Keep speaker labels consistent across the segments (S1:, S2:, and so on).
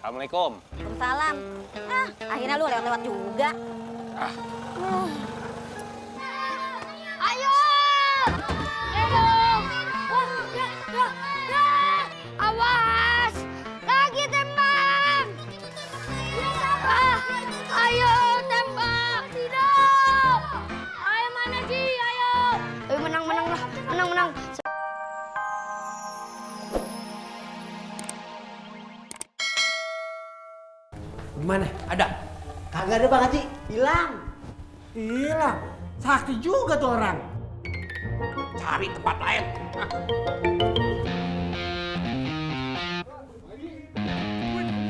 S1: Assalamualaikum.
S2: Waalaikumsalam. Akhirnya lu lewat-lewat juga.
S3: Ayo! Ayo! Wah, ya! Awas! Lagi tembak! Ayo tembak! Tidak! Ayo mana Ji? Ayo! Ayo menang lah, menang.
S4: Gimana? Ada?
S5: Kagak ada Bang Haji, hilang.
S4: Hilang. Sakti juga tuh orang. Cari tempat lain.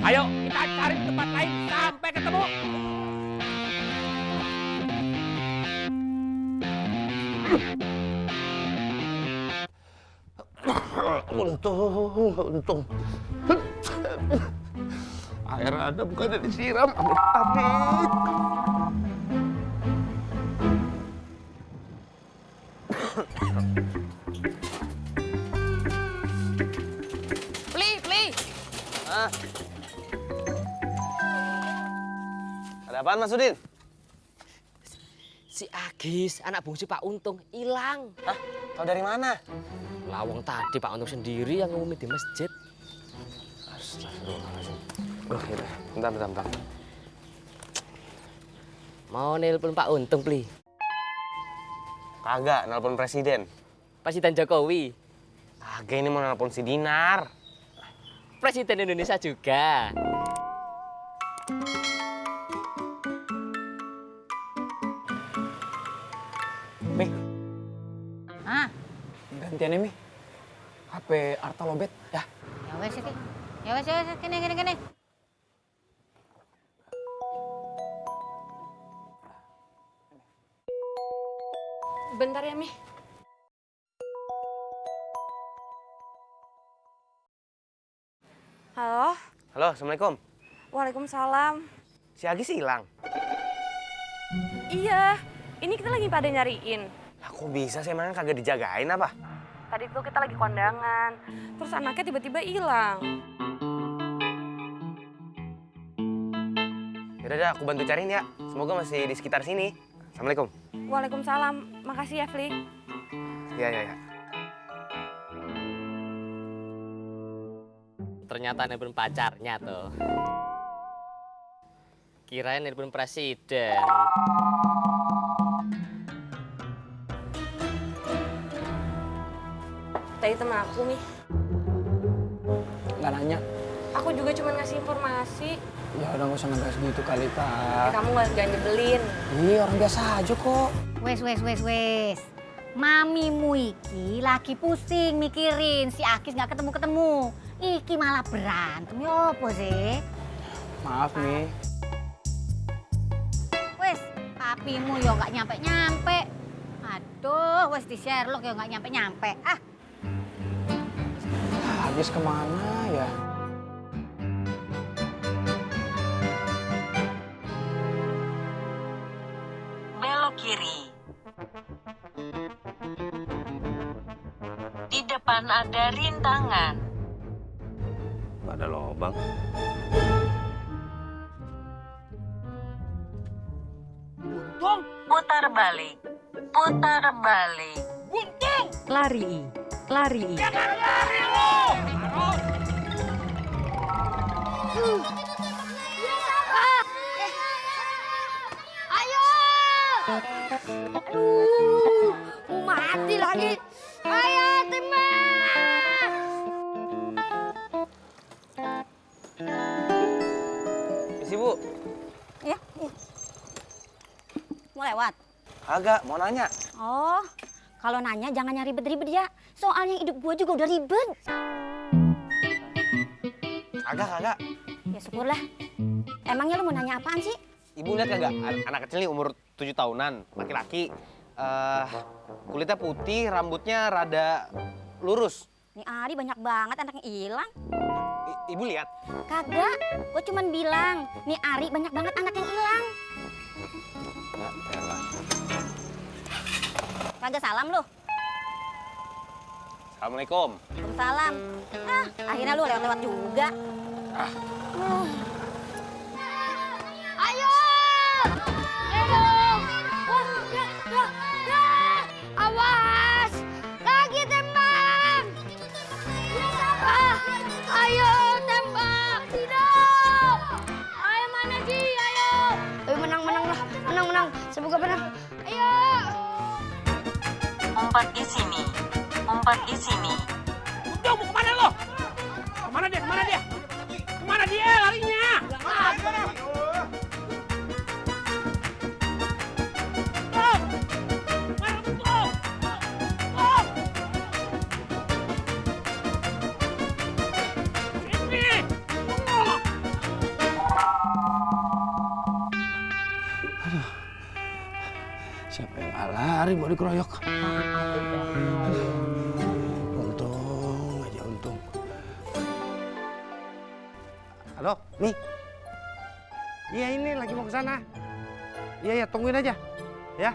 S4: Ayo kita cari tempat lain sampai ketemu.
S1: Untung. Air ada bukannya disiram, amit-amit.
S3: Pli!
S1: Ada apaan Mas Udin?
S6: Si Agis, anak bungsu Pak Untung, hilang.
S1: Hah? Tahu dari mana?
S6: Lawang tadi Pak Untung sendiri yang ngumumin di masjid.
S1: Astagfirullahaladzim. Bentar.
S6: Mau nelpon Pak Untung, Pli?
S1: Kagak, nelpon presiden.
S6: Presiden Jokowi.
S1: Kagak, ini mau nelpon si Dinar.
S6: Presiden Indonesia juga.
S4: Mi,
S2: Ah,
S4: gantiannya Mi. HP Arta lobet ya.
S2: ya wes, kene.
S3: Bentar ya, Mi. Halo?
S1: Halo, Assalamualaikum.
S3: Waalaikumsalam.
S1: Si Agis hilang.
S3: Iya, ini kita lagi pada nyariin.
S1: Lah, kok bisa sih, emangnya kagak dijagain apa?
S3: Tadi tuh kita lagi kondangan, terus anaknya tiba-tiba hilang.
S1: Yaudah, aku bantu cariin ya. Semoga masih di sekitar sini. Assalamualaikum.
S3: Waalaikumsalam. Makasih ya, Fli.
S1: Ya.
S6: Ternyata nelpon pacarnya tuh. Kirain nelpon presiden.
S3: Tadi temen aku, Mi.
S4: Nggak nanya.
S3: Aku juga cuma ngasih informasi.
S4: Ya udah nggak usah ngebahas gitu kali, Pak.
S3: Kamu jangan nyebelin.
S4: Iya, orang biasa aja kok.
S2: Wes. Mamimu iki lagi pusing mikirin si Agis nggak ketemu. Iki malah berantem. Ya apa sih?
S4: Maaf, Mi.
S2: Wes, papimu yo nggak nyampe. Aduh, wes di Sherlock yo nggak nyampe.
S4: Habis kemana ya?
S7: Belok kiri. Di depan ada rintangan.
S1: Ada lobang.
S7: Putar balik.
S8: Lari.
S3: Ayo! Aduh, mati lagi. Ayo, tembak!
S1: Isi, Bu.
S2: Iya. Mau lewat?
S1: Kagak, mau nanya.
S2: Oh, kalau nanya jangan nyari ribet-ribet ya. Soalnya hidup gua juga udah ribet.
S1: Kagak.
S2: Ya syukurlah. Emangnya lu mau nanya apaan sih?
S1: Ibu lihat kagak? Anak kecil nih umur 7 tahunan, laki-laki. Kulitnya putih, rambutnya rada lurus.
S2: Nih Ari banyak banget anak yang hilang.
S1: Ibu lihat?
S2: Kagak, gua cuman bilang, nih Ari banyak banget anak yang hilang.
S1: Ya, elah.
S2: Kagak salam lu.
S1: Assalamualaikum.
S2: Waalaikumsalam. Akhirnya lu lewat-lewat juga.
S3: Ayo! Ayo! Wah, ya! Awas! Lagi tembak! Ayo tembak! Tidak! Ayo mana Ji? Ayo! Ayo menang lah! Menang! Semoga menang! Ayo!
S7: Umpat di sini. Umpat di sini.
S4: Udah, mau kemana lo? Kemana dia? Kemana dia larinya? Siapa yang lari mau dikeroyok? Untung aja, untung. Halo, nih. Iya ini lagi mau ke sana. Iya, tungguin aja. Ya.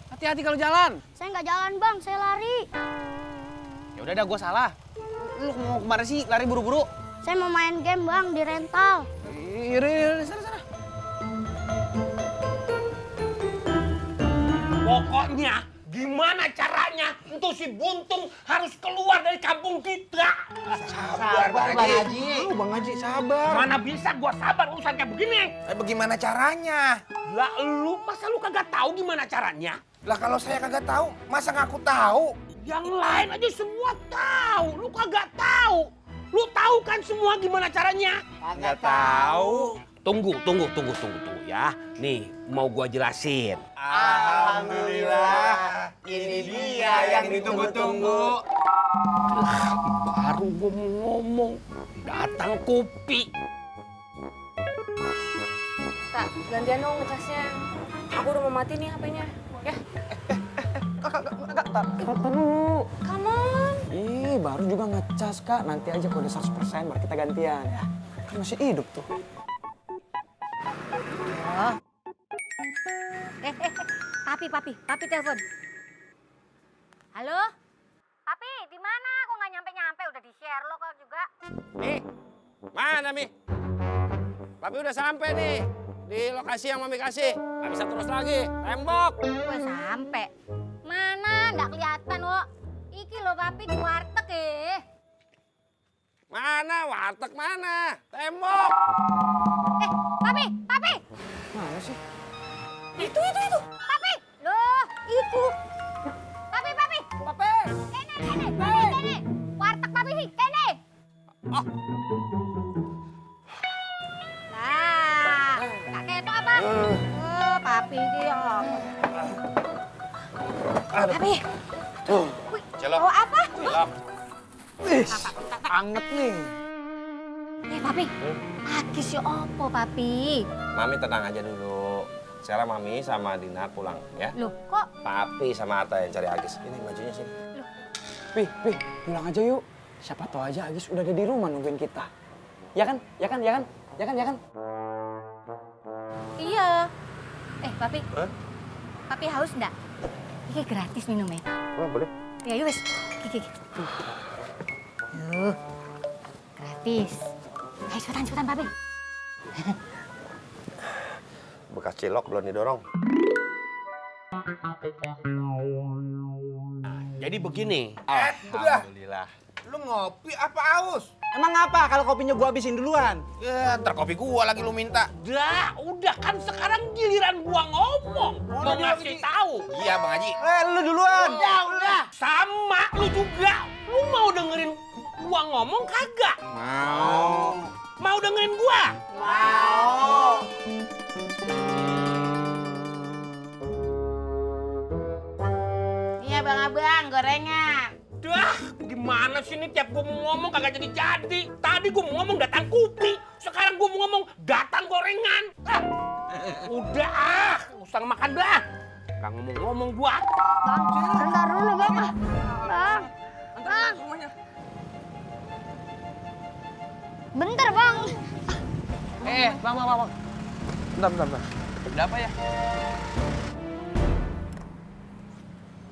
S1: Hati-hati kalau jalan.
S3: Saya nggak jalan bang, saya lari.
S1: Ya udah, gue salah. Lu mau kemana sih? Lari buru-buru?
S3: Saya mau main game bang di rental.
S1: Yaudah, sana.
S4: Pokoknya gimana caranya untuk si Buntung harus keluar dari kampung kita.
S5: Sabar, Bang Haji.
S4: Bang Haji, sabar. Mana bisa gua sabar urusan kayak begini.
S9: Bagaimana caranya?
S4: Lah masa lu kagak tahu gimana caranya?
S9: Lah kalau saya kagak tahu, masa ngaku tahu?
S4: Yang lain aja semua tahu, lu kagak tahu. Lu tahu kan semua gimana caranya?
S9: Nggak tahu.
S4: Tunggu ya. Nih, mau gua jelasin.
S9: Alhamdulillah, ini dia yang ditunggu-tunggu.
S4: Baru gua mau ngomong, datang kopi.
S10: Tak, gantian dong ngecasnya. Aku udah mau mati nih HP-nya. Ya.
S6: Kak dulu.
S10: Come on.
S6: Ih, baru juga ngecas, Kak. Nanti aja kalau udah 100% baru kita gantian. Ya, kan masih hidup tuh.
S2: Papi telepon. Halo? Papi, di mana? Kok nggak nyampe-nyampe? Udah di-share lo kok juga.
S4: Nih, mana Mi? Papi udah sampai nih di lokasi yang Mami kasih. Nggak bisa terus lagi, tembok.
S2: Gue sampai. Mana? Nggak kelihatan, wo. Iki lo Papi di warteg
S4: Mana? Warteg mana? Tembok.
S2: Papi!
S6: Mana sih?
S2: Itu. Papi! Loh, itu. Papi!
S4: Papi.
S2: Kene. Warteg Papi, kene.
S4: Oh.
S2: Nah, tak ketok apa? Papi iki ya. Papi.
S9: Celok.
S2: Oh, apa?
S9: Cilok.
S1: Anget nih.
S2: Papi. Agis ya opo, Papi?
S9: Mami tenang aja dulu. Sekarang Mami sama Dina pulang ya.
S2: Loh, kok?
S9: Papi sama Atta yang cari Agis. Ini bajunya sini.
S6: Pi, pulang aja yuk. Siapa tahu aja Agis udah ada di rumah nungguin kita. Ya kan?
S2: Iya. Papi.
S9: Hah?
S2: Papi haus enggak? Ini gratis minumnya.
S9: Oh, boleh.
S2: Ya, yuk wis. Gigi. Yuh. Gratis. Ayo cepetan Papi.
S9: Bekas cilok belum didorong.
S4: Jadi begini.
S9: Alhamdulillah. Lu ngopi apa aus?
S5: Emang apa kalau kopinya gua habisin duluan?
S9: Ya, ntar kopi gua lagi lu minta.
S4: Udah kan sekarang giliran gua ngomong. Mau ngasih tahu.
S9: Iya, Bang Haji.
S5: Lu duluan.
S4: Udah. Sama lu juga. Lu mau dengerin gua ngomong kagak?
S9: Mau.
S4: Mau dengerin gua?
S9: Mau.
S2: Iya, Bang gorengan.
S4: Dah, gimana sih ini tiap gua mau ngomong kagak jadi-jadi. Tadi gua mau ngomong datang kopi. Sekarang gua mau ngomong datang gorengan. Udah, usah makan dah. Gak ngomong-ngomong gua.
S3: Bang, bentar dulu bang. Bang. Bentar bang.
S1: Bang. Bentar.
S6: Ada apa ya?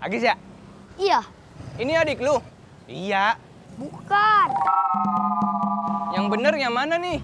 S6: Agis ya?
S3: Iya,
S6: Ini adik lu?
S1: Iya.
S3: bukan.
S6: Yang bener yang mana nih?